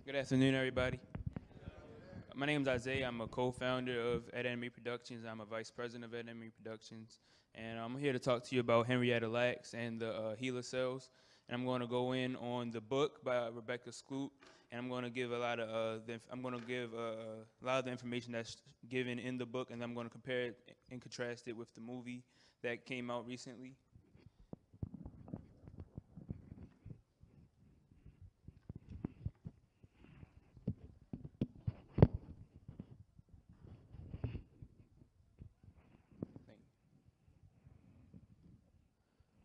Good afternoon, everybody. My name is Isaiah. I'm a co-founder of Ed Enemy Productions. I'm a vice president of Ed Enemy Productions, and I'm here to talk to you about Henrietta Lacks and the HeLa cells. And I'm going to go in on the book by Rebecca Skloot, and I'm going to give a lot of the information that's given in the book, and I'm going to compare it and contrast it with the movie that came out recently.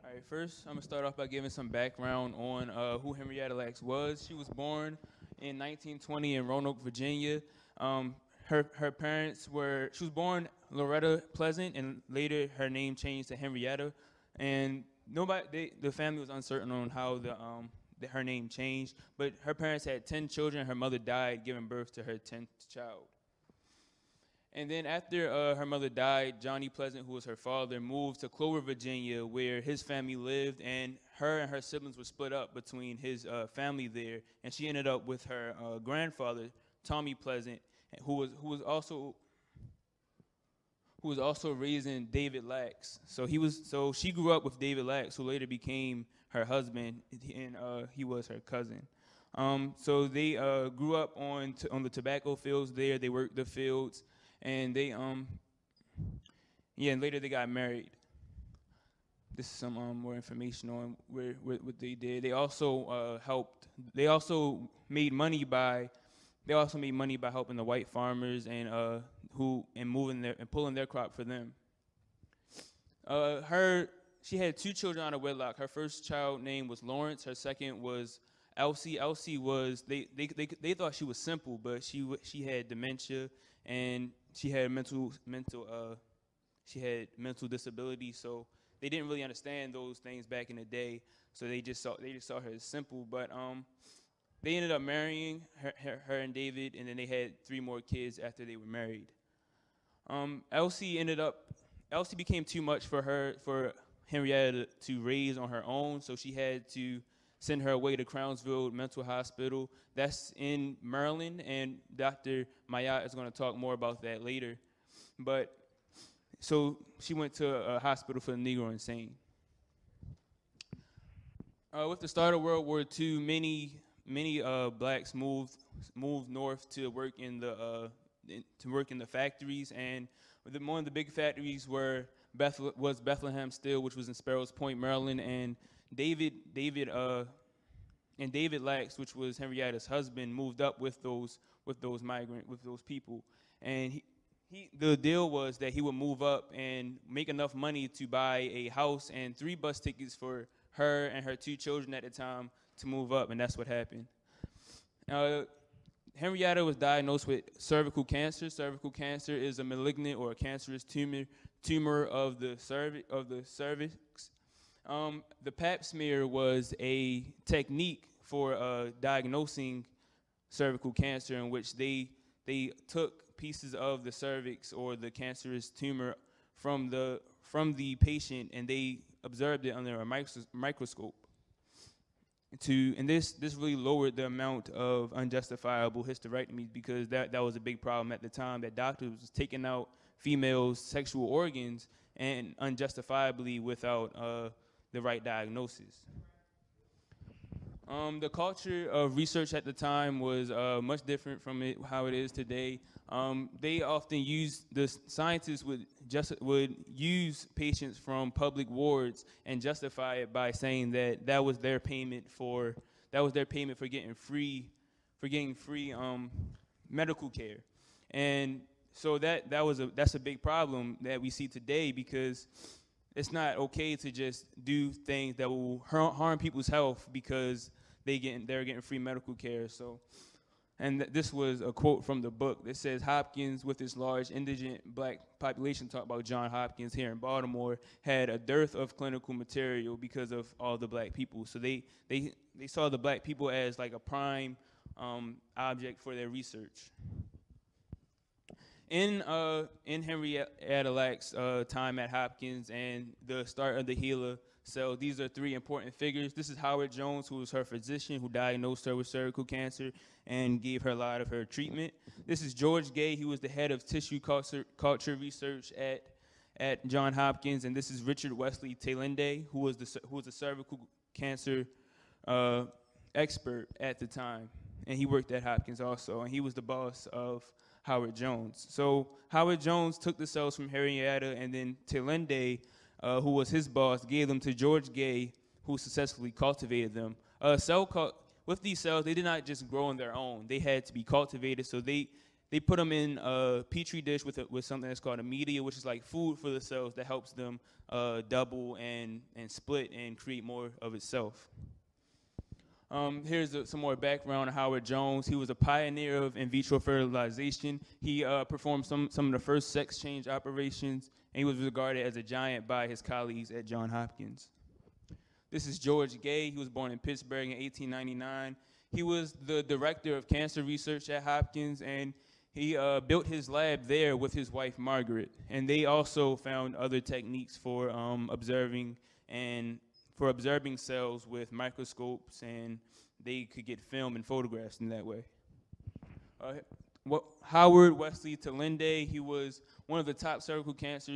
All right, first I'm gonna start off by giving some background on who Henrietta Lacks was. She was born in 1920 in Roanoke, Virginia. Her parents were, she was born Loretta Pleasant, and later her name changed to Henrietta. And the family was uncertain on how her name changed. But her parents had 10 children. Her mother died giving birth to her 10th child. And then after her mother died, Johnny Pleasant, who was her father, moved to Clover, Virginia, where his family lived, and her siblings were split up between his family there. And she ended up with her grandfather, Tommy Pleasant, who was also raising David Lacks. So she grew up with David Lacks, who later became her husband, and he was her cousin. So they grew up on the tobacco fields there. They worked the fields, and and later they got married. This is some more information on what they did. They also helped. They also made money by helping the white farmers and pulling their crop for them. She had two children out of wedlock. Her first child name was Lawrence. Her second was Elsie. Elsie was they thought she was simple, but she had dementia, and she had mental disability. So they didn't really understand those things back in the day. So they just saw her as simple. But they ended up marrying her and David, and then they had 3 more kids after they were married. Elsie became too much for Henrietta to raise on her own, so she had to send her away to Crownsville Mental Hospital. That's in Maryland, and Dr. Mayat is going to talk more about that later. But so she went to a hospital for the Negro Insane. With the start of World War II, many blacks moved north to work in the factories, and one of the big factories was Bethlehem Steel, which was in Sparrows Point, Maryland, and David Lacks, which was Henrietta's husband, moved up with those people, and the deal was that he would move up and make enough money to buy a house and 3 bus tickets for her and her 2 children at the time to move up, and that's what happened. Henrietta was diagnosed with cervical cancer. Cervical cancer is a malignant or a cancerous tumor of the cervix. The Pap smear was a technique for diagnosing cervical cancer, in which they took pieces of the cervix or the cancerous tumor from the patient, and they observed it under a microscope. And this really lowered the amount of unjustifiable hysterectomies, because that was a big problem at the time, that doctors was taking out females' sexual organs and unjustifiably without the right diagnosis. The culture of research at the time was much different from how it is today. They often scientists would use patients from public wards and justify it by saying that was their payment for getting free medical care. And so that's a big problem that we see today, because it's not okay to just do things that will harm people's health because they're getting free medical care. So, and this was a quote from the book that says, Hopkins, with its large indigent black population, talk about Johns Hopkins here in Baltimore, had a dearth of clinical material because of all the black people. So they saw the black people as like a prime object for their research. In Henrietta Lacks' time at Hopkins and the start of the HeLa cells. These are three important figures. This is Howard Jones, who was her physician, who diagnosed her with cervical cancer and gave her a lot of her treatment. This is George Gay. He was the head of tissue culture research at Johns Hopkins. And this is Richard Wesley Talende, who was a cervical cancer expert at the time. And he worked at Hopkins also, and he was the boss of Howard Jones. So Howard Jones took the cells from Henrietta, and then Talende, who was his boss, gave them to George Gay, who successfully cultivated them. With these cells, they did not just grow on their own. They had to be cultivated, so they put them in a petri dish with something that's called a media, which is like food for the cells that helps them double and split and create more of itself. Here's some more background on Howard Jones. He was a pioneer of in vitro fertilization. He performed some of the first sex change operations, and he was regarded as a giant by his colleagues at Johns Hopkins. This is George Gay. He was born in Pittsburgh in 1899. He was the director of cancer research at Hopkins, and he built his lab there with his wife, Margaret. And they also found other techniques for observing cells with microscopes, and they could get film and photographs in that way. Howard Wesley Talende, he was one of the top cervical cancer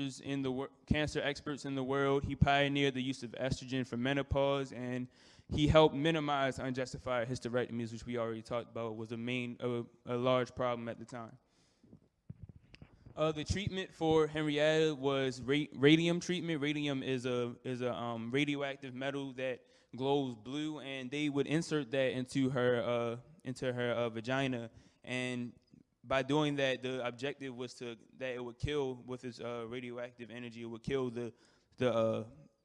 experts in the world. He pioneered the use of estrogen for menopause, and he helped minimize unjustified hysterectomies, which we already talked about was a large problem at the time. The treatment for Henrietta was radium treatment. Radium is a radioactive metal that glows blue, and they would insert that into her vagina. And by doing that, the objective was that it would kill with its radioactive energy. It would kill the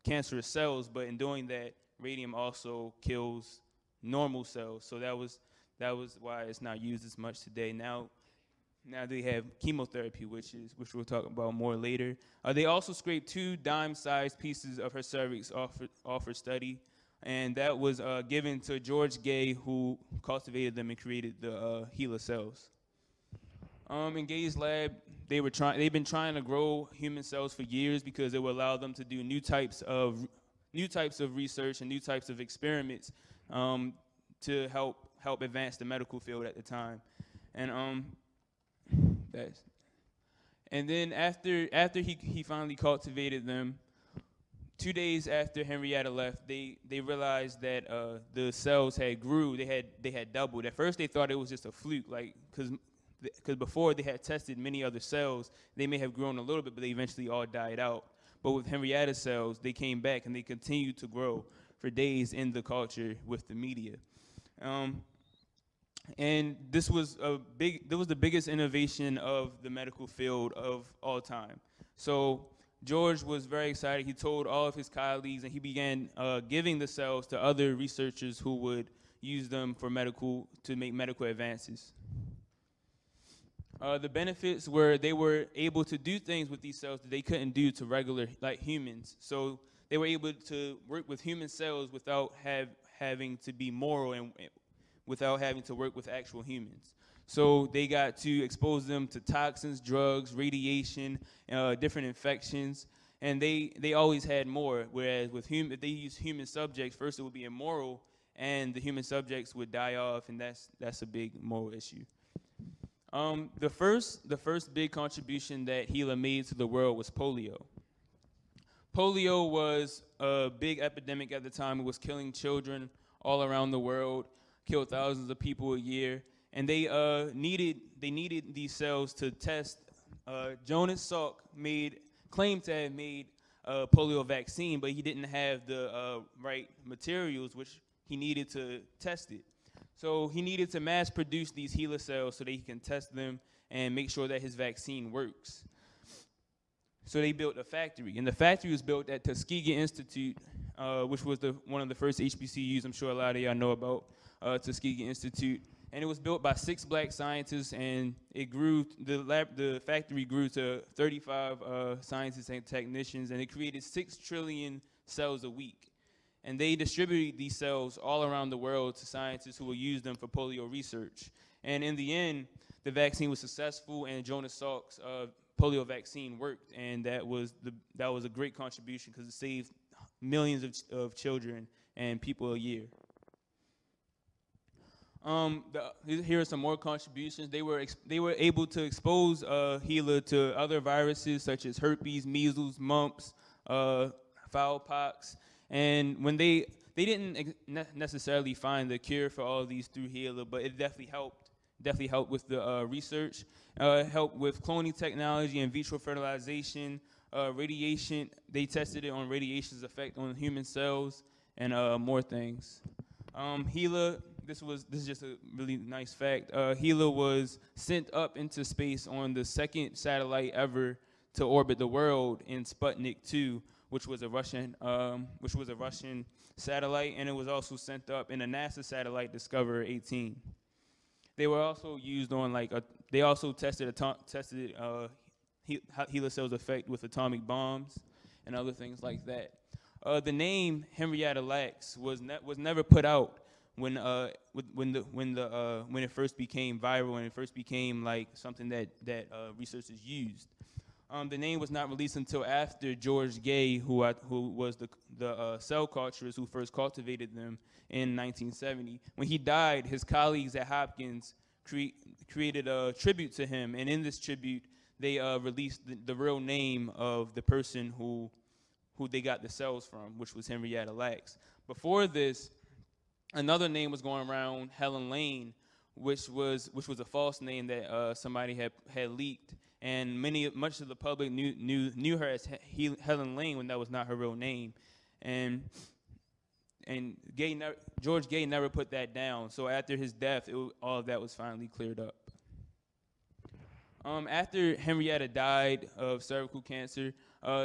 cancerous cells, but in doing that, radium also kills normal cells. So that was why it's not used as much today. Now they have chemotherapy, which we'll talk about more later. They also scraped 2 dime-sized pieces of her cervix off her study, and that was given to George Gay, who cultivated them and created the HeLa cells. In Gay's lab, they've been trying to grow human cells for years because it would allow them to do new types of research and new types of experiments to help advance the medical field at the time. And then after he finally cultivated them, 2 days after Henrietta left, they realized that the cells had grew. They had doubled. At first, they thought it was just a fluke, like because before they had tested many other cells, they may have grown a little bit, but they eventually all died out. But with Henrietta's cells, they came back and they continued to grow for days in the culture with the media. And this was the biggest innovation of the medical field of all time. So George was very excited. He told all of his colleagues, and he began giving the cells to other researchers who would use them to make medical advances. The benefits were they were able to do things with these cells that they couldn't do to regular, like humans. So they were able to work with human cells without having to be moral and without having to work with actual humans. So they got to expose them to toxins, drugs, radiation, different infections, and they always had more. Whereas if they use human subjects, first it would be immoral, and the human subjects would die off, and that's a big moral issue. The first big contribution that HeLa made to the world was polio. Polio was a big epidemic at the time. It was killing children all around the world, killed thousands of people a year, and they needed these cells to test. Jonas Salk claimed to have made a polio vaccine, but he didn't have the right materials which he needed to test it. So he needed to mass produce these HeLa cells so that he can test them and make sure that his vaccine works. So they built a factory, and the factory was built at Tuskegee Institute, which was one of the first HBCUs. I'm sure a lot of y'all know about Tuskegee Institute. And it was built by 6 black scientists, and it grew. The factory grew to 35 scientists and technicians, and it created 6 trillion cells a week. And they distributed these cells all around the world to scientists who will use them for polio research. And in the end, the vaccine was successful, and Jonas Salk's polio vaccine worked, and that was a great contribution because it saved millions of children and people a year. Here are some more contributions. They were able to expose HeLa to other viruses such as herpes, measles, mumps, foulpox, and when they didn't necessarily find the cure for all of these through HeLa, but it definitely helped with the research, helped with cloning technology, in vitro fertilization, radiation. They tested it on radiation's effect on human cells, and more things. HeLa. This is just a really nice fact. HeLa was sent up into space on the second satellite ever to orbit the world in Sputnik 2, which was a Russian satellite, and it was also sent up in a NASA satellite, Discoverer 18. They were also used on they also tested HeLa cell's effect with atomic bombs and other things like that. The name Henrietta Lacks was never put out when it first became viral and it first became like something that researchers used. The name was not released until after George Gay, who was the cell culturist who first cultivated them in 1970. When he died, his colleagues at Hopkins created a tribute to him, and in this tribute, they released the real name of the person who they got the cells from, which was Henrietta Lacks. Before this, another name was going around, Helen Lane, which was a false name that somebody had leaked, and much of the public knew her as Helen Lane when that was not her real name, and George Gay never put that down. So after his death, all of that was finally cleared up. After Henrietta died of cervical cancer,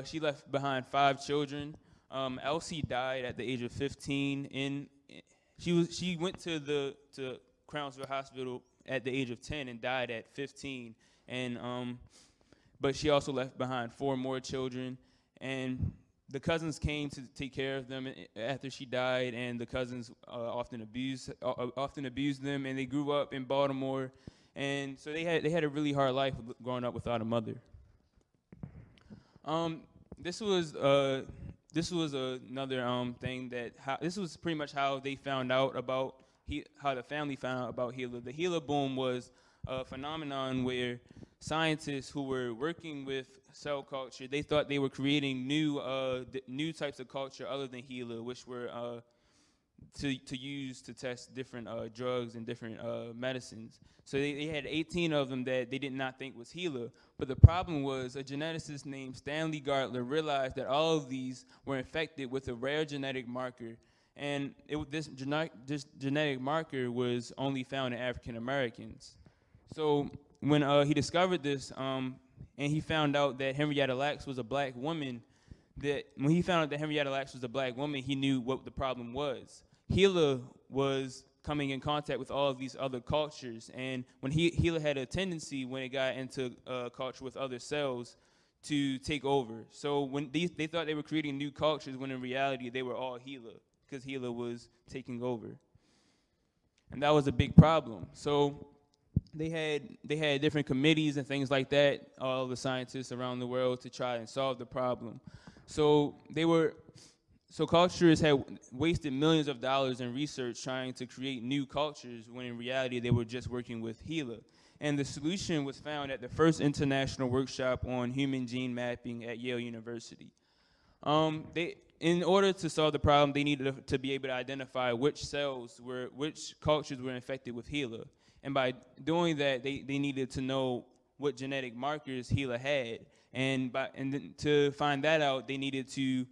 she left behind 5 children. Elsie died at the age of 15. She went to Crownsville Hospital at the age of 10 and died at 15. But she also left behind 4 more children, and the cousins came to take care of them after she died, and the cousins often abused them, and they grew up in Baltimore, and so they had a really hard life growing up without a mother. This was another thing this was pretty much how they found out about how the family found out about HeLa. The HeLa boom was a phenomenon where scientists who were working with cell culture, they thought they were creating new types of culture other than HeLa, which were to use to test different drugs and different medicines. So they had 18 of them that they did not think was HeLa. But the problem was a geneticist named Stanley Gartler realized that all of these were infected with a rare genetic marker. And this genetic marker was only found in African Americans. So when he discovered this, and he found out that Henrietta Lacks was a black woman, he knew what the problem was. HeLa was coming in contact with all of these other cultures, and when HeLa had a tendency, when it got into culture with other cells, to take over. So when they thought they were creating new cultures, when in reality they were all HeLa, because HeLa was taking over, and that was a big problem. So they had different committees and things like that, all the scientists around the world, to try and solve the problem. So culturists had wasted millions of dollars in research trying to create new cultures, when in reality they were just working with HeLa. And the solution was found at the first international workshop on human gene mapping at Yale University. In order to solve the problem, they needed to be able to identify which cultures were infected with HeLa. And by doing that, they needed to know what genetic markers HeLa had. And to find that out, they needed to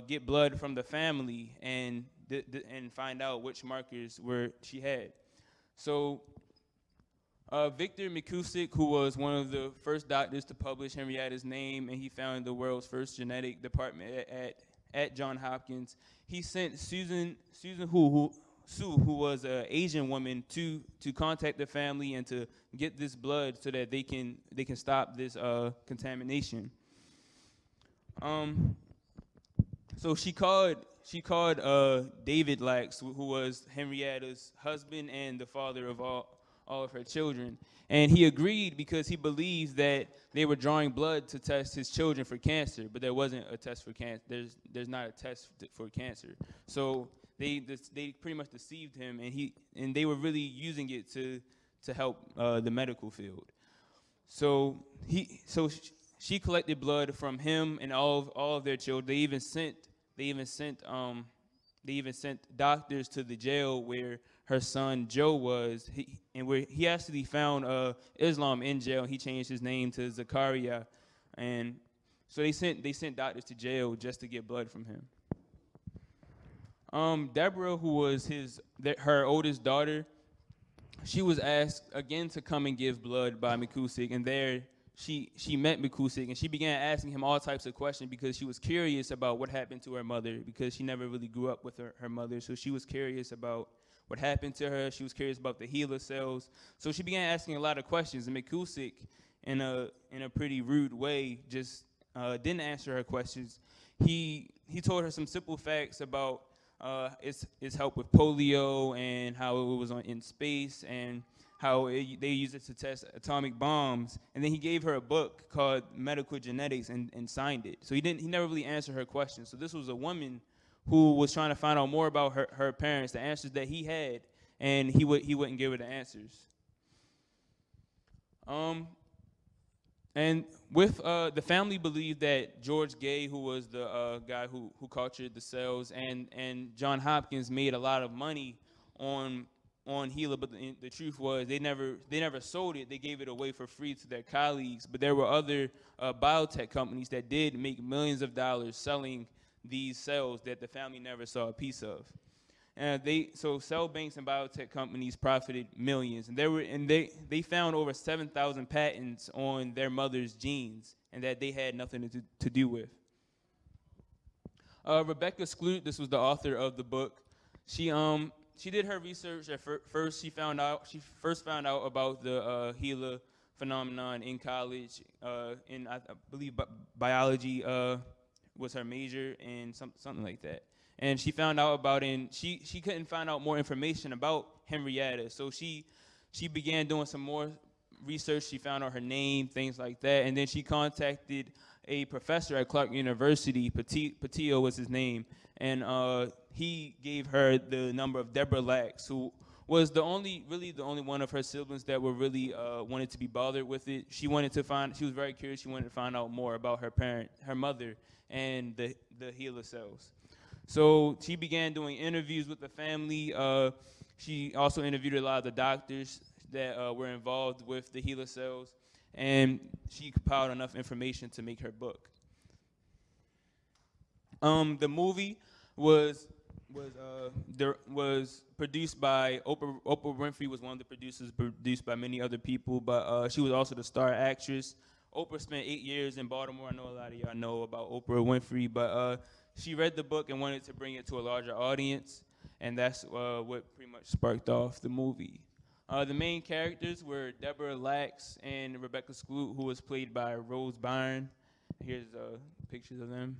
get blood from the family and find out which markers she had. So Victor McKusick, who was one of the first doctors to publish Henrietta's name, and he founded the world's first genetic department at Johns Hopkins, he sent Sue, who was an Asian woman, to contact the family and to get this blood so that they can stop this contamination. So she called David Lacks, who was Henrietta's husband and the father of all all of her children. And he agreed because he believed that they were drawing blood to test his children for cancer, but there wasn't a test for cancer. There's not a test for cancer. So they pretty much deceived him, and they were really using it to help the medical field. So she collected blood from him and all of their children. They even sent doctors to the jail where her son Joe was, where he actually found Islam in jail. He changed his name to Zakaria, and so they sent doctors to jail just to get blood from him. Deborah, who was her oldest daughter, she was asked again to come and give blood by McKusick, and there she met McKusick, and she began asking him all types of questions because she was curious about what happened to her mother, because she never really grew up with her mother, so she was curious about what happened to her. She was curious about the HeLa cells, so she began asking a lot of questions, and McKusick, in a pretty rude way, just didn't answer her questions. He told her some simple facts about its help with polio and how it was in space and how they use it to test atomic bombs. And then he gave her a book called Medical Genetics and signed it. So he never really answered her questions. So this was a woman who was trying to find out more about her parents, the answers that he had, and he wouldn't give her the answers. And with the family believed that George Gay, who was the guy who cultured the cells, and John Hopkins made a lot of money on HeLa, but the truth was they never sold it. They gave it away for free to their colleagues. But there were other biotech companies that did make millions of dollars selling these cells that the family never saw a piece of. And so cell banks and biotech companies profited millions, and they found over 7,000 patents on their mother's genes, and that they had nothing to do with. Rebecca Skloot, this was the author of the book. She did her research at first. She first found out about the HeLa phenomenon in college. In I believe biology was her major, and something like that. And she found out about she couldn't find out more information about Henrietta. So she began doing some more research. She found out her name, things like that. And then she contacted a professor at Clark University, Patillo was his name. And he gave her the number of Deborah Lacks, who was the only one of her siblings that were really wanted to be bothered with it. She was very curious. She wanted to find out more about her mother, and the HeLa cells. So she began doing interviews with the family. She also interviewed a lot of the doctors that were involved with the HeLa cells, and she compiled enough information to make her book. The movie was produced by Oprah. Oprah Winfrey was one of the producers, produced by many other people, but she was also the star actress. Oprah spent 8 years in Baltimore. I know a lot of y'all know about Oprah Winfrey, but she read the book and wanted to bring it to a larger audience, and that's what pretty much sparked off the movie. The main characters were Deborah Lacks and Rebecca Skloot, who was played by Rose Byrne. Here's pictures of them.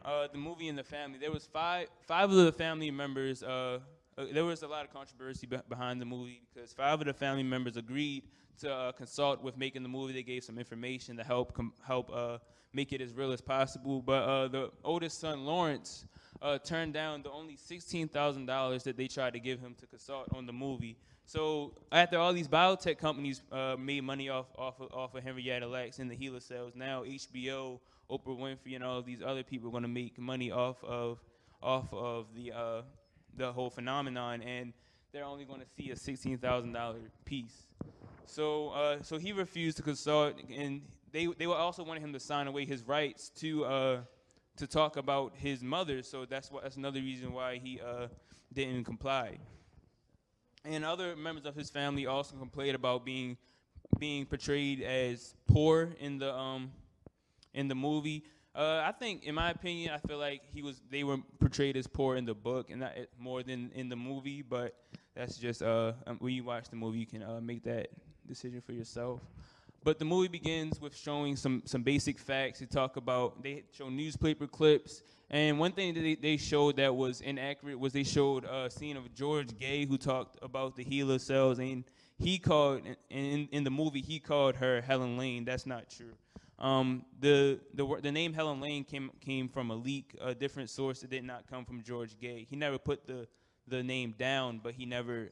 The movie and the family. There was five of the family members. There was a lot of controversy behind the movie because 5 of the family members agreed to consult with making the movie. They gave some information to help make it as real as possible. But the oldest son, Lawrence, turned down the only $16,000 that they tried to give him to consult on the movie. So after all these biotech companies made money off of Henrietta Lacks and the HeLa cells, now HBO, Oprah Winfrey, and all of these other people are going to make money off of the whole phenomenon, and they're only going to see a $16,000 piece. So he refused to consult, and they were also wanting him to sign away his rights to talk about his mother. So that's another reason why he didn't comply. And other members of his family also complained about being portrayed as poor in the movie. I think, in my opinion, I feel like they were portrayed as poor in the book and not more than in the movie. But that's just when you watch the movie, you can make that decision for yourself. But the movie begins with showing some basic facts. They show newspaper clips, and one thing that they showed that was inaccurate was they showed a scene of George Gay, who talked about the HeLa cells, and he called in the movie he called her Helen Lane. That's not true. The name Helen Lane came from a leak, a different source. It did not come from George Gay. He never put the name down, but he never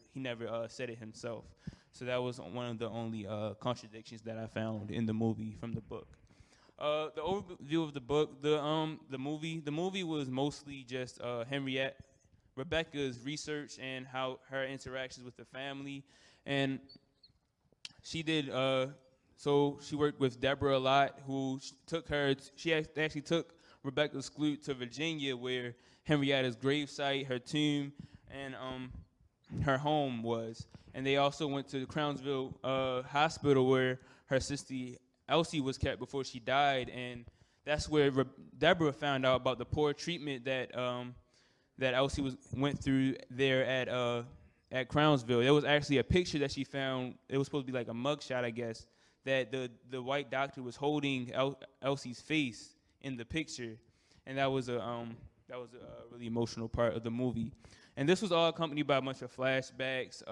said it himself. So that was one of the only contradictions that I found in the movie from the book. The overview of the book, the movie was mostly just Rebecca's research and how her interactions with the family, and she did. So she worked with Deborah a lot, who took her. She actually took Rebecca Skloot to Virginia, where Henrietta's gravesite, her tomb, and her home was. And they also went to the Crownsville Hospital, where her sister Elsie was kept before she died, and that's where Deborah found out about the poor treatment that that Elsie went through there at Crownsville. There was actually a picture that she found. It was supposed to be like a mugshot, I guess, that the white doctor was holding Elsie's face in the picture, and that was a really emotional part of the movie. And this was all accompanied by a bunch of flashbacks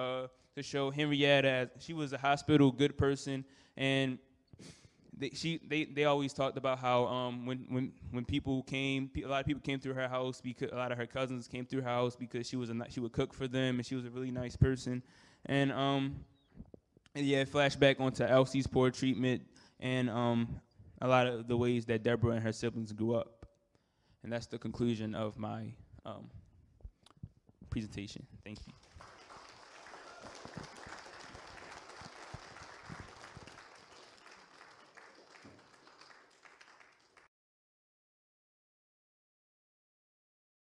to show Henrietta as she was a hospital good person, and they always talked about how when people came, a lot of people came through her house because a lot of her cousins came through her house because she would cook for them and she was a really nice person, and yeah, flashback onto Elsie's poor treatment and a lot of the ways that Deborah and her siblings grew up, and that's the conclusion of my presentation. Thank you.